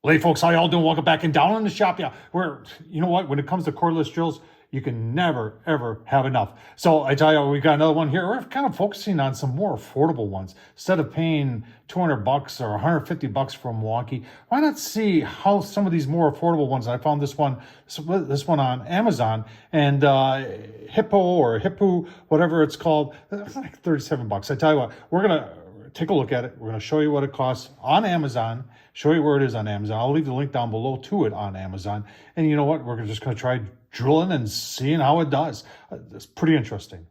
Hey folks, how y'all doing? Welcome back and down in the shop. Yeah, you know what? When it comes to cordless drills, you can never, ever have enough. So I tell you, we got another one here. We're kind of focusing on some more affordable ones. Instead of paying 200 bucks or 150 bucks for a Milwaukee, why not see how some of these more affordable ones, I found this one on Amazon, and Hippo or Hippo, whatever it's called, it's like 37 bucks. I tell you what, we're going to take a look at it. We're going to show you what it costs on Amazon, show you where it is on Amazon. I'll leave the link down below to it on Amazon. And you know what? We're just going to try drilling and seeing how it does. It's pretty interesting.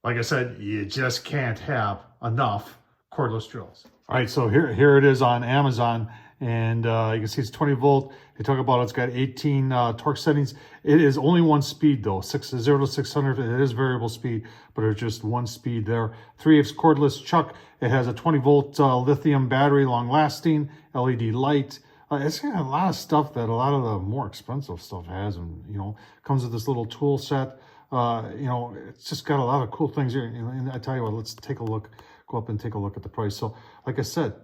Like I said, you just can't have enough cordless drills. All right, so here it is on Amazon. And you can see it's 20 volt. They talk about it's got 18 torque settings. It is only one speed though, 0 to 600. It is variable speed, but it's just one speed there. 3/8 cordless chuck. It has a 20 volt lithium battery, long lasting, LED light. It's got a lot of stuff that a lot of the more expensive stuff has, and comes with this little tool set. It's just got a lot of cool things here. And I tell you what, let's take a look. Go up and take a look at the price. So, like I said,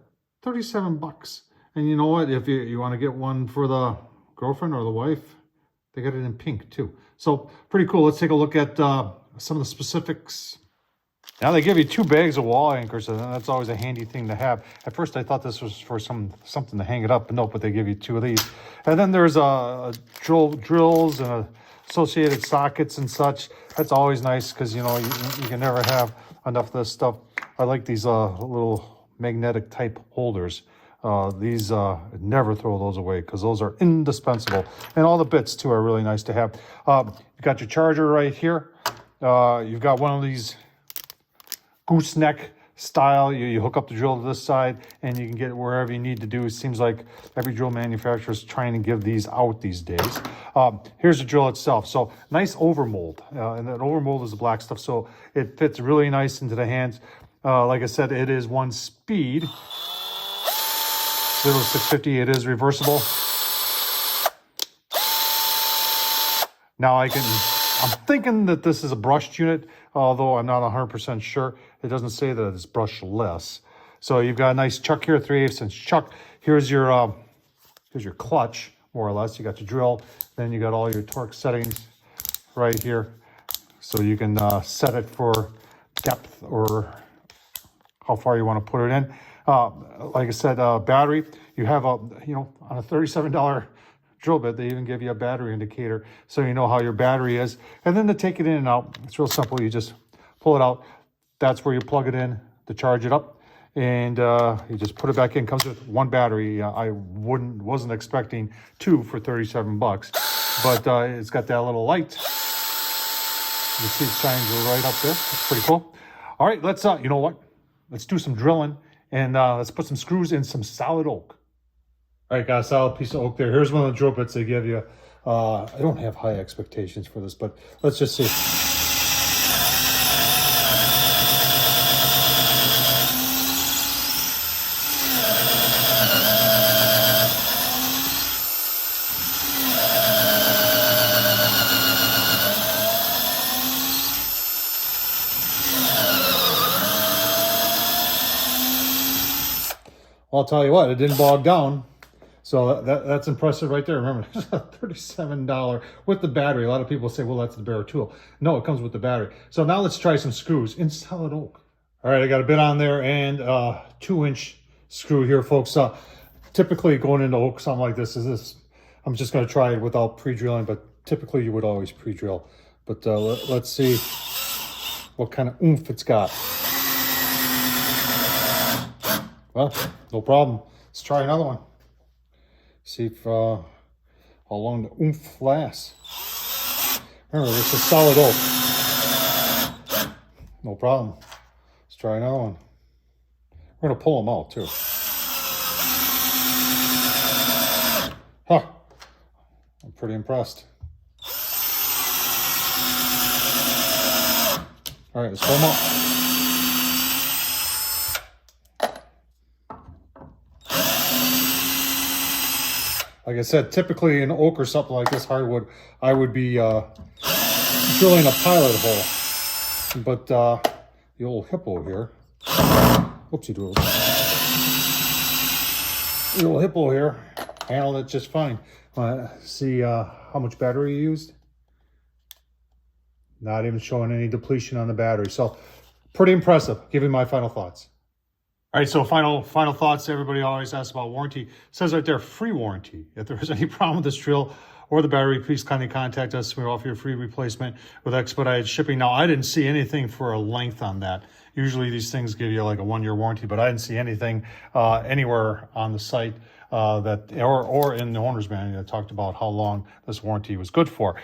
37 bucks. And you know what? If you want to get one for the girlfriend or the wife, they got it in pink too. So pretty cool. Let's take a look at some of the specifics. Now they give you 2 bags of wall anchors, and that's always a handy thing to have. At first I thought this was for something to hang it up, but no, but they give you 2 of these. And then there's drills and associated sockets and such. That's always nice because you can never have enough of this stuff. I like these little magnetic type holders. These never throw those away because those are indispensable. And all the bits too are really nice to have. You got your charger right here. You've got one of these gooseneck style. You hook up the drill to this side and you can get it wherever you need to do. It seems like every drill manufacturer is trying to give these out these days. Here's the drill itself. So nice overmold. And that overmold is the black stuff. So it fits really nice into the hands. Like I said, it is one speed. 0 to 650, it is reversible. Now I'm thinking that this is a brushed unit, although I'm not 100% sure. It doesn't say that it's brushless. So you've got a nice chuck here, 3/8 inch chuck. Here's your clutch, more or less. You got your drill, then you got all your torque settings right here. So you can set it for depth or how far you want to put it in. Like I said, battery, you have on a $37 drill bit, they even give you a battery indicator so you know how your battery is. And then to take it in and out, it's real simple. You just pull it out. That's where you plug it in to charge it up. And you just put it back in. Comes with 1 battery. I wasn't expecting 2 for 37 bucks, but it's got that little light. You see it shines right up there. It's pretty cool. All right, let's, you know what? Let's do some drilling. And let's put some screws in some solid oak. All right, got a solid piece of oak there. Here's one of the drill bits they give you. I don't have high expectations for this, but let's just see. I'll tell you what, it didn't bog down. So that's impressive right there. Remember, it's a $37 with the battery. A lot of people say, well, that's the bare tool. No, it comes with the battery. So now let's try some screws in solid oak. All right, I got a bit on there and 2-inch screw here, folks. Typically going into oak, something like this is this. I'm just going to try it without pre-drilling, but typically you would always pre-drill. But let's see what kind of oomph it's got. Well, no problem. Let's try another one. See if how long the oomph lasts. Remember, this is solid oak. No problem. Let's try another one. We're gonna pull them out too. Huh. I'm pretty impressed. All right, let's pull them out. Like I said, typically in oak or something like this, hardwood, I would be drilling a pilot hole. But the old Hippo here, whoopsie doodle. little Hippo here handled it just fine. See how much battery you used? Not even showing any depletion on the battery. So pretty impressive. Give me my final thoughts. All right, so final thoughts. Everybody always asks about warranty. It says right there, free warranty. If there is any problem with this drill or the battery, please kindly contact us. We offer you a free replacement with expedited shipping. Now, I didn't see anything for a length on that. Usually these things give you like a 1-year warranty, but I didn't see anything anywhere on the site that or in the owner's manual that talked about how long this warranty was good for.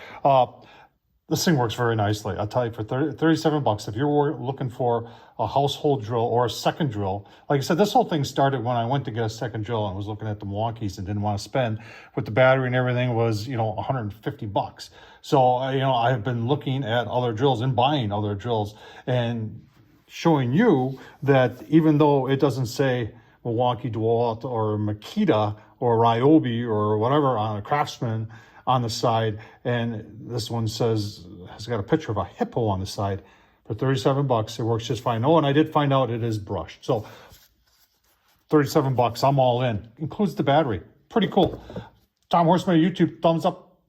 This thing works very nicely. I'll tell you, for 37 bucks, if you're looking for a household drill or a second drill, like I said, this whole thing started when I went to get a second drill and was looking at the Milwaukee's and didn't want to spend with the battery and everything was, 150 bucks. So, I've been looking at other drills and buying other drills and showing you that even though it doesn't say Milwaukee, DeWalt, or Makita, or Ryobi, or whatever on a Craftsman on the side, and this one has got a picture of a Hippo on the side. For 37 bucks, it works just fine. Oh, and I did find out it is brushed. So 37 bucks, I'm all in. Includes the battery. Pretty cool. Tom Horseman, YouTube, thumbs up.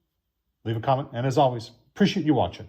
Leave a comment. And as always, appreciate you watching.